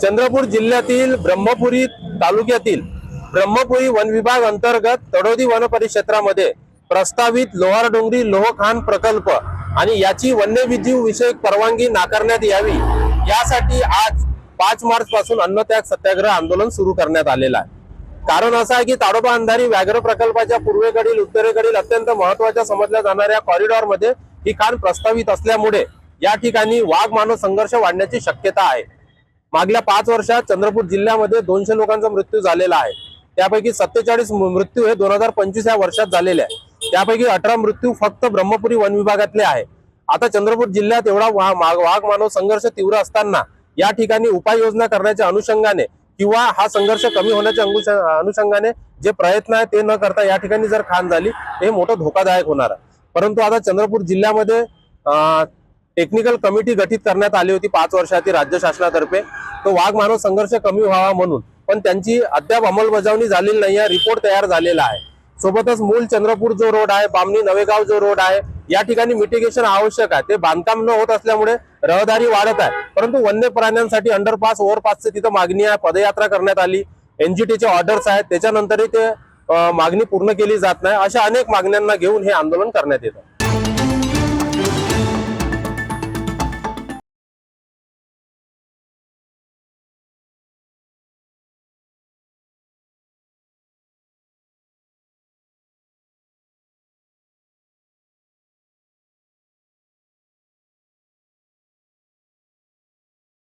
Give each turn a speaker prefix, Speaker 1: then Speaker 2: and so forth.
Speaker 1: चंद्रपूर जिल्ह्यातील ब्रह्मपुरी तालुक्यातील ब्रह्मपुरी वन विभाग अंतर्गत तडोदी वन परिक्षेत्रामध्ये प्रस्तावित लोहार डोंगरी लोहखान प्रकल्प आणि याची वन्यजीव विषयक परवानगी नाकारण्यात यावी यासाठी आज 5 मार्च पासून अन्नत्याग सत्याग्रह आंदोलन सुरू करण्यात आलेलं आहे। कारण असं आहे की ताडोबा अंधारी व्याघ्र प्रकल्पाच्या पूर्वेकडील उत्तरेकडील अत्यंत महत्त्वाच्या समजल्या जाणाऱ्या कॉरिडॉर मध्ये ही खाण प्रस्तावित असल्यामुळे या ठिकाणी वाघ मानव संघर्ष वाढण्याची शक्यता आहे। मागल्या 5 वर्षात चंद्रपूर जिल्ह्यामध्ये 200 लोकांचा मृत्यू झालेला आहे। त्यापैकी 47 मृत्यू हे 2025 या वर्षात झालेले आहे। त्यापैकी 18 मृत्यू फक्त ब्रह्मपुरी वन विभागातले आहे। आता चंद्रपूर जिल्ह्यात एवढा वाघ मानव संघर्ष तीव्र असताना या ठिकाणी उपाययोजना करण्याच्या अनुषंगाने किंवा हा संघर्ष कमी होण्याच्या अनुषंगाने जे प्रयत्न आहे ते न करता या ठिकाणी जर खाण झाली हे मोठं धोकादायक होणार आहे। परंतु आता चंद्रपूर जिल्ह्यामध्ये टेक्निकल कमिटी गठीत करण्यात आली होती 5 वर्षातील राज्य शासनातर्फे, तो वाघ मानव संघर्ष कमी व्हावा म्हणून, पण त्यांची अद्याप अंमलबजावणी झालेली नाही आहे। रिपोर्ट तयार झालेला आहे। सोबतच मूल चंद्रपूर जो रोड आहे, बामणी नवेगाव जो रोड आहे, या ठिकाणी मिटिगेशन आवश्यक आहे। ते बांधकाम न होत असल्यामुळे रहदारी वाढत आहे, परंतु वन्य प्राण्यांसाठी अंडरपास ओव्हरपासचे तिथं मागणी आहे। पदयात्रा करण्यात आली, एनजीटीचे ऑर्डर्स आहेत, त्याच्यानंतरही ते मागणी पूर्ण केली जात नाही। अशा अनेक मागण्यांना घेऊन हे आंदोलन करण्यात येतं।